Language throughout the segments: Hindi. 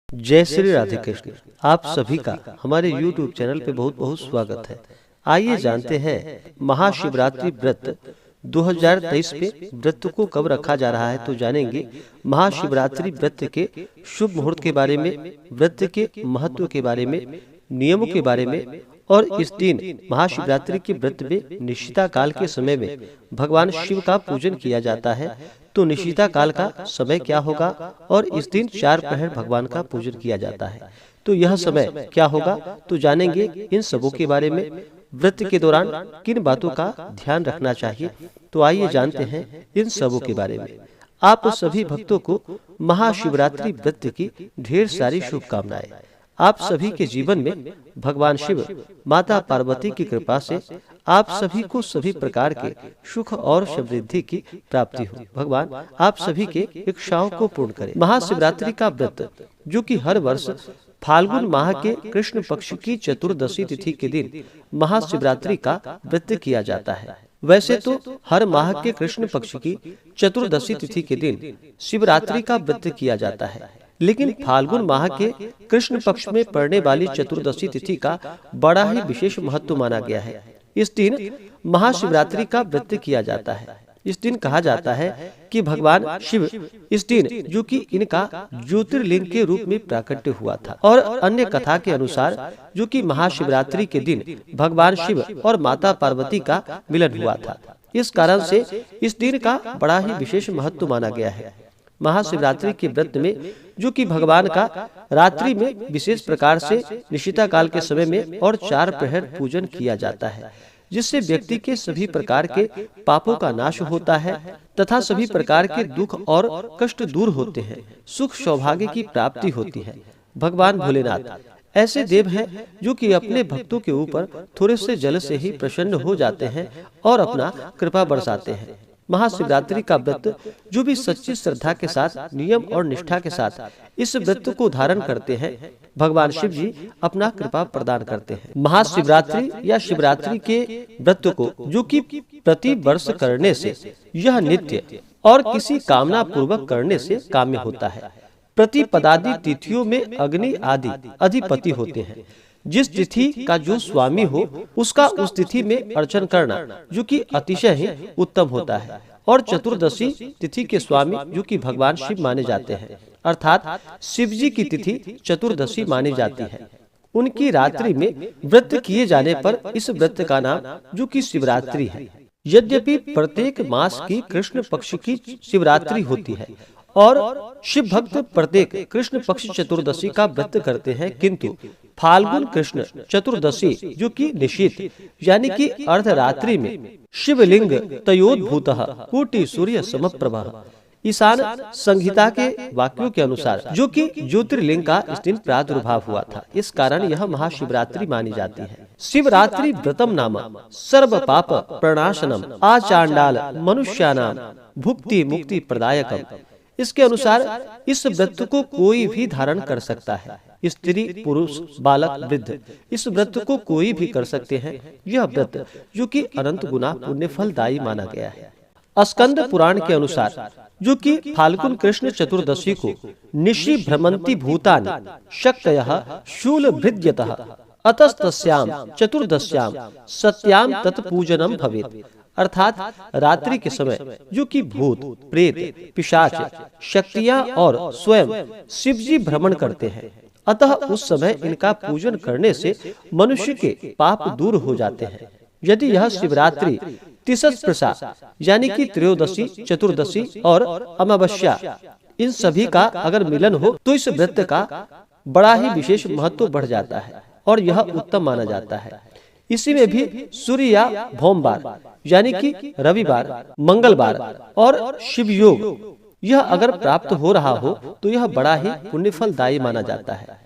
जय श्री राधे कृष्ण। आप सभी का हमारे YouTube चैनल पे बहुत बहुत स्वागत है। आइए जानते हैं महाशिवरात्रि व्रत 2023 पे व्रत को कब रखा जा रहा है, तो जानेंगे महाशिवरात्रि व्रत के शुभ मुहूर्त के बारे में, व्रत के महत्व के बारे में, नियमों के बारे में। और इस दिन महाशिवरात्रि के व्रत में निशिता काल के समय में भगवान शिव का पूजन किया जाता है। तो निशिता काल का समय क्या होगा और इस दिन 4 पहर भगवान का पूजन किया जाता है, तो यह समय क्या होगा, तो जानेंगे इन सबों के बारे में। व्रत के दौरान किन बातों का ध्यान रखना चाहिए, तो आइए जानते हैं इन सबों के बारे में। आप सभी भक्तों को महाशिवरात्रि व्रत की ढेर सारी शुभकामनाएं। आप सभी के जीवन में भगवान शिव, माता पार्वती की कृपा से आप सभी को सभी प्रकार के सुख और समृद्धि की प्राप्ति हो। भगवान आप सभी के इच्छाओं को पूर्ण करें। महाशिवरात्रि का व्रत जो कि हर वर्ष फाल्गुन माह के कृष्ण पक्ष की चतुर्दशी तिथि के दिन महाशिवरात्रि का व्रत किया जाता है। वैसे तो हर माह के कृष्ण पक्ष की चतुर्दशी तिथि के दिन शिवरात्रि का व्रत किया जाता है, लेकिन फाल्गुन माह के कृष्ण पक्ष में पड़ने वाली चतुर्दशी तिथि का बड़ा ही विशेष महत्व माना गया है। इस दिन महाशिवरात्रि का व्रत किया जाता है। इस दिन कहा जाता है कि भगवान शिव इस दिन जो कि इनका ज्योतिर्लिंग के रूप में प्राकट्य हुआ था, और अन्य कथा के अनुसार जो कि महाशिवरात्रि के दिन भगवान शिव और माता पार्वती का मिलन हुआ था। इस कारण से इस दिन का बड़ा ही विशेष महत्व माना गया है। महाशिवरात्रि के व्रत में जो कि भगवान का रात्रि में विशेष प्रकार से निशिता काल के समय में और 4 प्रहर पूजन किया जाता है, जिससे व्यक्ति के सभी प्रकार के पापों का नाश होता है तथा सभी प्रकार के दुख और कष्ट दूर होते हैं, सुख सौभाग्य की प्राप्ति होती है। भगवान भोलेनाथ ऐसे देव हैं जो कि अपने भक्तों के ऊपर थोड़े से जल से ही प्रसन्न हो जाते हैं और अपना कृपा बरसाते हैं। महाशिवरात्रि का व्रत जो भी सच्ची श्रद्धा के साथ, नियम और निष्ठा के साथ इस व्रत को धारण करते हैं, भगवान शिव जी अपना कृपा प्रदान करते हैं। महाशिवरात्रि या शिवरात्रि के व्रत को जो कि प्रति वर्ष करने से यह नित्य और किसी कामना पूर्वक करने से काम्य होता है। प्रतिपदादि तिथियों में अग्नि आदि अधिपति होते हैं। जिस तिथि का जो स्वामी हो उसका उस तिथि में अर्चन करना जो कि अतिशय ही उत्तम होता है। और चतुर्दशी तिथि के स्वामी जो कि भगवान शिव माने जाते हैं, अर्थात शिव जी की तिथि चतुर्दशी मानी जाती है। उनकी रात्रि में व्रत किए जाने पर इस व्रत का नाम जो कि शिवरात्रि है। यद्यपि प्रत्येक मास की कृष्ण पक्ष की शिवरात्रि होती है और शिव भक्त प्रत्येक कृष्ण पक्ष चतुर्दशी का व्रत करते हैं, किंतु फाल्गुन कृष्ण चतुर्दशी जो कि निशीत यानी कि अर्धरात्रि में शिवलिंग तयोद्भूतः कोटि सूर्य समप्रभः ईशान संहिता के वाक्यों के अनुसार जो कि ज्योतिर्लिंग का इस दिन प्रादुर्भाव हुआ था। इस कारण यह महाशिवरात्रि मानी जाती है। शिवरात्रि व्रतम नाम सर्व पाप प्रणाशनम आचांडाल मनुष्यानाम भुक्ति मुक्ति प्रदायकम। इसके अनुसार इस व्रत को कोई भी धारण कर सकता है, स्त्री पुरुष बालक वृद्ध, इस व्रत को कोई भी कर सकते हैं। यह व्रत जो कि अनंत गुना पुण्य फलदायी माना गया है। स्कंद पुराण के अनुसार जो कि फाल्गुन कृष्ण चतुर्दशी को निशि भ्रमंती भूतानि शक्तयः शूलभृद्यतः अतस्तस्याम चतुर्दश्याम सत्याम तत्पूजनम भवेत्। अर्थात रात्रि के समय जो कि भूत प्रेत पिशाच शक्तियां और स्वयं शिव जी भ्रमण करते हैं, अतः उस समय इनका पूजन करने से मनुष्य के पाप दूर हो जाते हैं। यदि यह शिवरात्रि तिसस प्रसाद यानी कि त्रयोदशी, चतुर्दशी और अमावस्या इन सभी का अगर मिलन हो तो इस व्रत का बड़ा ही विशेष महत्व बढ़ जाता है और यह उत्तम माना जाता है। इसी में भी सूर्य या भौमवार यानी कि रविवार, मंगलवार और शिव योग यह अगर प्राप्त हो रहा हो तो यह बड़ा ही पुण्यफलदायी माना जाता है।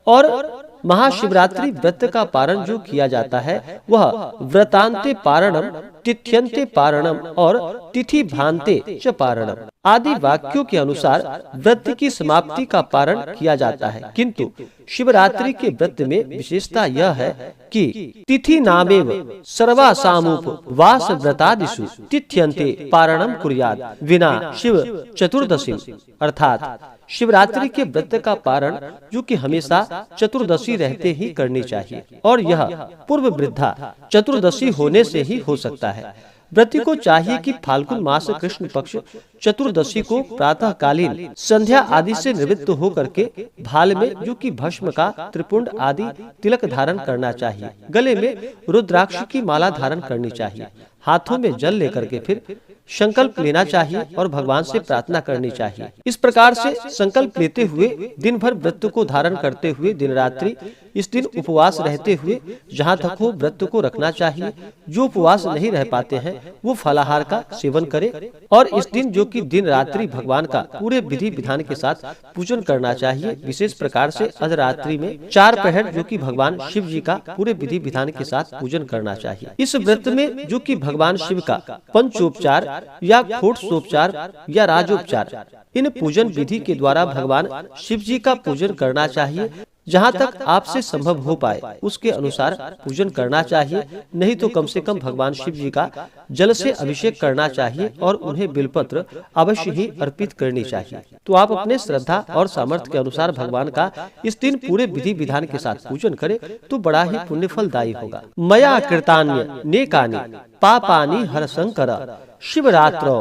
और महाशिवरात्रि व्रत का पारण जो किया जाता है वह व्रतांते पारणम, तिथ्यंते पारणम और तिथि भांते च पारणम आदि वाक्यों के अनुसार व्रत की समाप्ति का पारण किया जाता है, किंतु शिवरात्रि के व्रत में विशेषता यह है कि तिथि नामेव सर्वासामुप वास व्रतादिषु तिथ्यंते पारणम कुर्यात् विना शिव चतुर्दशी। अर्थात शिवरात्रि के व्रत का पारण जो कि हमेशा चतुर्दशी रहते ही करनी चाहिए और यह पूर्व वृद्धा चतुर्दशी होने से ही हो सकता है। व्रती को चाहिए कि फाल्गुन मास कृष्ण पक्ष चतुर्दशी को प्रातः कालीन संध्या आदि से निवृत्त होकर के भाल में जो कि भस्म का त्रिपुंड आदि तिलक धारण करना चाहिए। गले में रुद्राक्ष की माला धारण करनी चाहिए। हाथों में जल लेकर के फिर संकल्प लेना चाहिए और भगवान से प्रार्थना करनी चाहिए। इस प्रकार से संकल्प लेते हुए दिन भर व्रत को धारण करते हुए दिन रात्रि इस दिन उपवास रहते हुए जहाँ तक हो व्रत को रखना चाहिए। जो उपवास नहीं रह पाते हैं वो फलाहार का सेवन करे और इस दिन जो कि दिन रात्रि भगवान का पूरे विधि विधान के साथ पूजन करना चाहिए। विशेष प्रकार से अर्धरात्रि में 4 पहर जो कि भगवान शिव जी का पूरे विधि विधान के साथ पूजन करना चाहिए। इस व्रत में जो कि भगवान शिव का पंचोपचार या खोटसोपचार या राजोपचार इन पूजन विधि के द्वारा भगवान शिव जी का पूजन करना चाहिए। जहाँ तक आपसे संभव हो पाए उसके अनुसार पूजन करना चाहिए। नहीं तो कम से कम भगवान शिव जी का जल से अभिषेक करना चाहिए और उन्हें बिलपत्र अवश्य ही अर्पित करनी चाहिए। तो आप अपने श्रद्धा और सामर्थ्य के अनुसार भगवान का इस दिन पूरे विधि विधान के साथ पूजन करें तो बड़ा ही पुण्य फलदायी होगा। मया कृतान्य नेकानि पापानि हरशंकर शिवरात्रो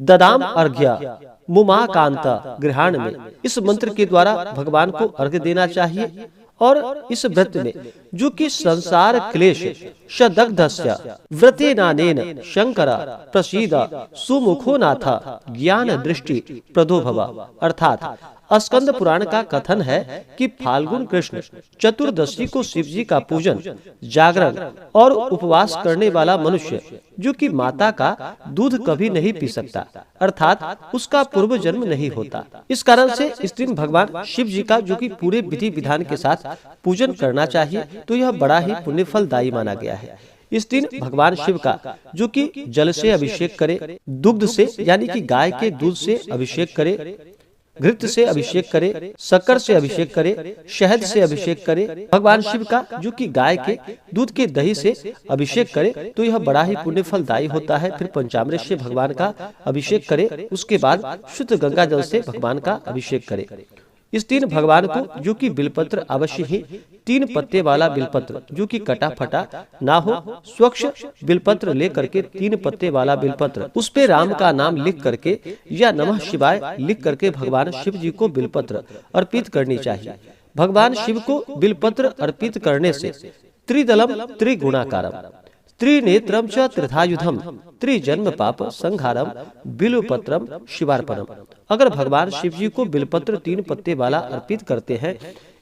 ददाम अर्घ्य मुमाकांत गृहाण में। इस मंत्र के द्वारा भगवान को अर्घ्य देना चाहिए और इस व्रत में जो कि संसार क्लेश सदग्धस्य व्रतेनानेन शंकर प्रसीद सुमुखो नाथ ज्ञान दृष्टि प्रदो भव। अर्थात स्कंद पुराण का कथन है कि फाल्गुन कृष्ण चतुर्दशी को शिव जी का पूजन जागरण और उपवास करने वाला मनुष्य जो कि माता का दूध कभी नहीं पी सकता, अर्थात उसका पूर्व जन्म नहीं होता। इस कारण से इस दिन भगवान शिव जी का जो कि पूरे विधि विधान के साथ पूजन करना चाहिए। तो यह बड़ा ही पुण्य फलदायी माना गया है। इस दिन भगवान शिव का जो कि जल से अभिषेक करे, दुग्ध से यानी कि गाय के दूध से अभिषेक करे, घृत से अभिषेक करे, शक्कर से अभिषेक करे, शहद से अभिषेक करे, भगवान शिव का जो कि गाय के दूध के दही से अभिषेक करे तो यह बड़ा ही पुण्य फलदायी होता है। फिर पंचामृत से भगवान का अभिषेक करे, उसके बाद शुद्ध गंगा जल से भगवान का अभिषेक करे। इस दिन भगवान को जो कि बिलपत्र अवश्य ही 3 पत्ते वाला बिलपत्र जो कि कटा फटा ना हो, स्वच्छ बिलपत्र लेकर के 3 पत्ते वाला बिलपत्र उस पे राम का नाम लिख करके या नमः शिवाय लिख करके भगवान शिव जी को बिलपत्र अर्पित करनी चाहिए। भगवान शिव को बिलपत्र अर्पित करने से त्रिदलम त्रिगुणाकारम त्रिनेत्रम च त्रिधायुधम त्रिजन्म पाप संहारम बिलपत्रम शिवार्पणम। अगर भगवान शिव जी को बिलपत्र 3 पत्ते वाला अर्पित करते हैं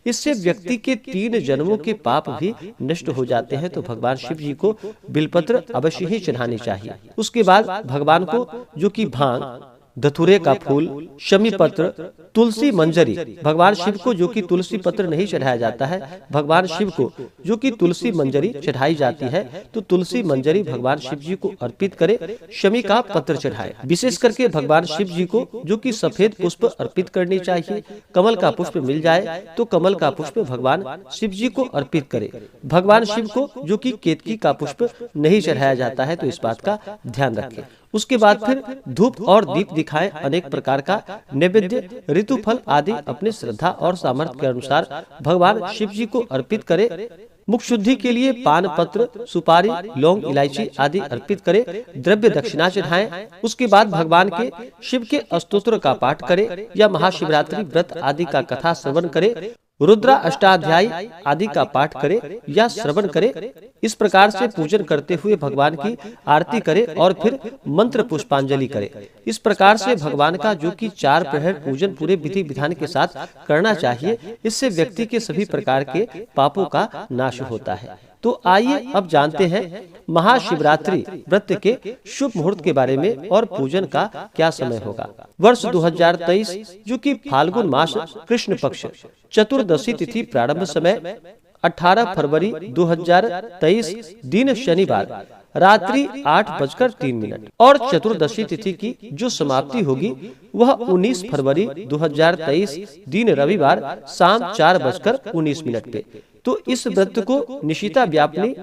इससे व्यक्ति के 3 जन्मों के पाप भी नष्ट हो जाते हैं। तो भगवान शिव जी को बिलपत्र अवश्य ही चढ़ानी चाहिए। उसके बाद भगवान को जो कि भांग, धतूरे का फूल, शमी पत्र, तुलसी मंजरी, भगवान शिव को जो कि तुलसी पत्र नहीं चढ़ाया जाता है, भगवान शिव को जो कि तुलसी मंजरी चढ़ाई जाती है तो तुलसी मंजरी भगवान शिव जी को अर्पित करे, शमी का पत्र चढ़ाए। विशेष करके भगवान शिव जी को जो कि सफेद पुष्प अर्पित करनी चाहिए। कमल का पुष्प मिल जाए तो कमल का पुष्प भगवान शिव जी को अर्पित करे। भगवान शिव को जो कि केतकी का पुष्प नहीं चढ़ाया जाता है तो इस बात का ध्यान रखें। उसके बाद फिर धूप और दीप दिखाएं, अनेक प्रकार का नैवेद्य, ऋतु फल आदि अपने श्रद्धा और सामर्थ्य के अनुसार भगवान शिव जी को अर्पित करे। मुख शुद्धि के लिए पान पत्र, सुपारी, लौंग, इलायची आदि अर्पित करे, द्रव्य दक्षिणा चढ़ाएं। उसके बाद भगवान के शिव के स्तोत्र का पाठ करे या महाशिवरात्रि व्रत आदि का कथा श्रवण करे, रुद्रा अष्टाध्यायी आदि का पाठ करे या श्रवण करे। इस प्रकार से पूजन करते हुए भगवान की आरती करे और फिर मंत्र पुष्पांजलि करे। इस प्रकार से भगवान का जो कि 4 प्रहर पूजन पूरे विधि विधान के साथ करना चाहिए। इससे व्यक्ति के सभी प्रकार के पापों का नाश होता है। तो आइए अब जानते हैं महाशिवरात्रि व्रत के शुभ मुहूर्त के बारे में और पूजन का क्या समय होगा। वर्ष 2023 जो कि फाल्गुन मास कृष्ण पक्ष चतुर्दशी तिथि प्रारंभ समय 18 फरवरी 2023 दिन शनिवार रात्रि 8:03 और चतुर्दशी तिथि की जो समाप्ति होगी वह 19 फरवरी 2023 दिन रविवार शाम 4:19 पे। तो इस व्रत को निशिता व्यापनी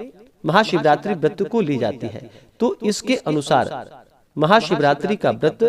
महाशिवरात्रि व्रत को ली जाती है। तो इसके अनुसार महाशिवरात्रि का व्रत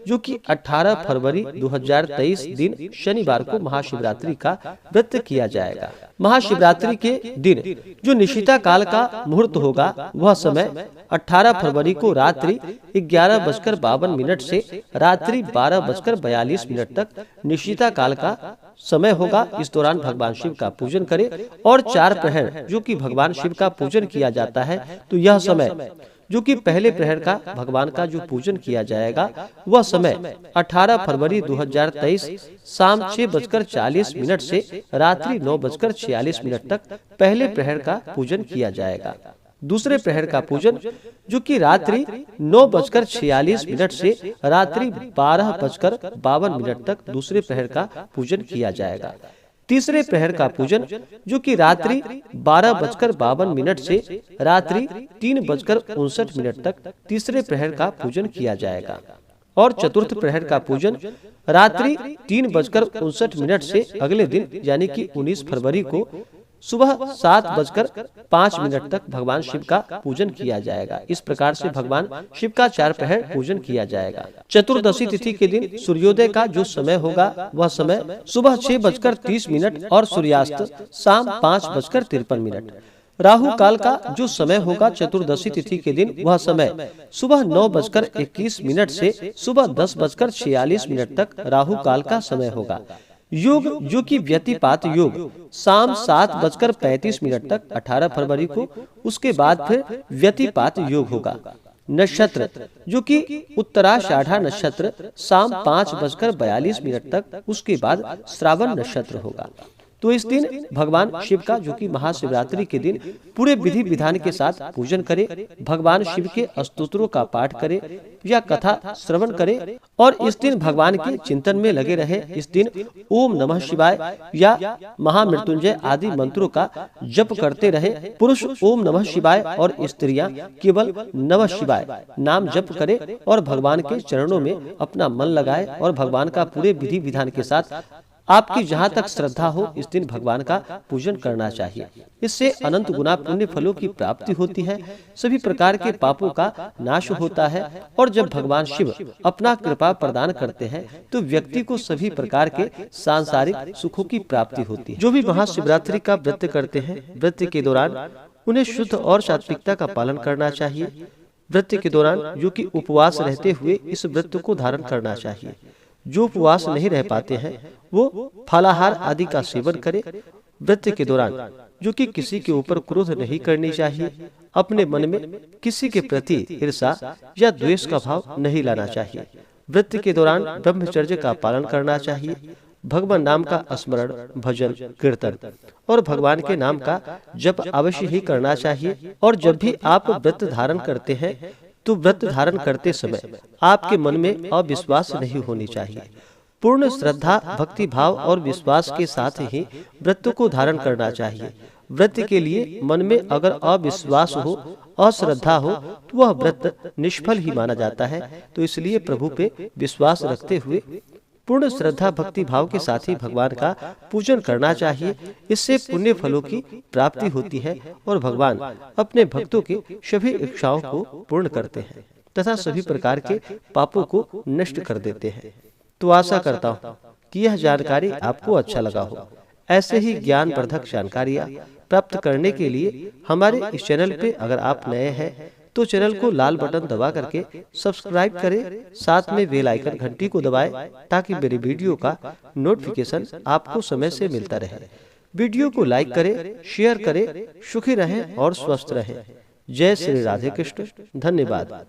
जो कि 18 फरवरी 2023 दिन शनिवार को महाशिवरात्रि का व्रत किया जाएगा। महाशिवरात्रि के दिन जो निशिता काल का मुहूर्त होगा वह समय 18 फरवरी को रात्रि 11:52 से रात्रि 12:42 तक निशिता काल का समय होगा। इस दौरान भगवान शिव का पूजन करें और 4 प्रहर जो कि भगवान शिव का पूजन किया जाता है, तो यह समय जो कि पहले प्रहर का भगवान का जो पूजन किया जाएगा वह समय 18 फरवरी 2023 शाम 6:40 से रात्रि 9:46 तक पहले प्रहर का पूजन किया जाएगा। दूसरे प्रहर का पूजन जो कि रात्रि 9:46 से रात्रि 12:52 तक दूसरे प्रहर का पूजन किया जाएगा। तीसरे प्रहर का पूजन जो कि रात्रि 12:52 से रात्रि 3:59 तक तीसरे प्रहर का पूजन किया जाएगा। और चतुर्थ प्रहर का पूजन रात्रि 3:59 से अगले दिन यानी कि 19 फरवरी को सुबह 7:05 तक भगवान शिव का पूजन किया जाएगा। इस प्रकार से भगवान शिव का 4 प्रहर पूजन किया जाएगा। चतुर्दशी तिथि के दिन सूर्योदय का जो समय होगा वह समय सुबह 6:30 और सूर्यास्त शाम 5:53। राहु काल का जो समय होगा चतुर्दशी तिथि के दिन वह समय सुबह 9:21 से सुबह 10:46 तक राहु काल का समय होगा। योग जो कि व्यतिपात योग शाम 7:35 तक 18 फरवरी को, उसके बाद फिर व्यतिपात योग होगा। नक्षत्र जो कि उत्तराषाढ़ा नक्षत्र शाम 5:42 तक, उसके बाद श्रावण नक्षत्र होगा। तो इस दिन भगवान शिव का जो कि महाशिवरात्रि के दिन पूरे विधि विधान के साथ पूजन करें, भगवान शिव के स्तोत्रों का पाठ करें या कथा श्रवण करें और इस दिन भगवान के चिंतन में लगे रहे। इस दिन ओम नमः शिवाय या महामृत्युंजय आदि मंत्रों का जप करते रहे। पुरुष ओम नमः शिवाय और स्त्रियां केवल नमः शिवाय नाम जप करें और भगवान के चरणों में अपना मन लगाए और भगवान का पूरे विधि विधान के साथ आपकी जहाँ तक श्रद्धा हो इस दिन भगवान का पूजन करना चाहिए। इससे अनंत गुना पुण्य फलों की प्राप्ति होती है, सभी प्रकार के पापों का नाश होता है और जब भगवान शिव अपना कृपा प्रदान करते हैं तो व्यक्ति को सभी प्रकार के सांसारिक सुखों की प्राप्ति होती है। जो भी महाशिवरात्रि का व्रत करते हैं, व्रत के दौरान उन्हें शुद्ध और सात्विकता का पालन करना चाहिए। व्रत के दौरान जो कि उपवास रहते हुए इस व्रत को धारण करना चाहिए। जो उपवास नहीं रह पाते हैं वो फलाहार आदि का सेवन करें। व्रत के दौरान जो कि किसी के ऊपर क्रोध नहीं करनी चाहिए, अपने मन में किसी के प्रति ईर्ष्या या द्वेष का भाव नहीं लाना चाहिए। व्रत के दौरान ब्रह्मचर्य का पालन करना चाहिए। भगवान नाम का स्मरण, भजन, कीर्तन और भगवान के नाम का जप अवश्य ही करना चाहिए। और जब भी आप व्रत धारण करते हैं तो व्रत धारण करते समय आपके मन में अविश्वास नहीं होनी चाहिए। पूर्ण श्रद्धा, भक्ति भाव और विश्वास के साथ ही व्रत को धारण करना चाहिए। व्रत के लिए मन में अगर अविश्वास हो, अश्रद्धा हो तो वह व्रत निष्फल ही माना जाता है। तो इसलिए प्रभु पे विश्वास रखते हुए पूर्ण श्रद्धा भक्ति भाव के साथ ही भगवान का पूजन करना चाहिए। इससे पुण्य फलों की प्राप्ति होती है और भगवान अपने भक्तों की सभी इच्छाओं को पूर्ण करते हैं तथा सभी प्रकार के पापों को नष्ट कर देते हैं। तो आशा करता हूँ कि यह जानकारी आपको अच्छा लगा हो। ऐसे ही ज्ञानवर्धक जानकारियाँ प्राप्त करने के लिए हमारे इस चैनल पे अगर आप नए हैं तो चैनल को लाल बटन दबा करके सब्सक्राइब करें, साथ में बेल आइकन घंटी को दबाएं ताकि मेरी वीडियो का नोटिफिकेशन आपको समय से मिलता रहे। वीडियो को लाइक करें, शेयर करें। सुखी रहें और स्वस्थ रहें। जय श्री राधे कृष्ण। धन्यवाद।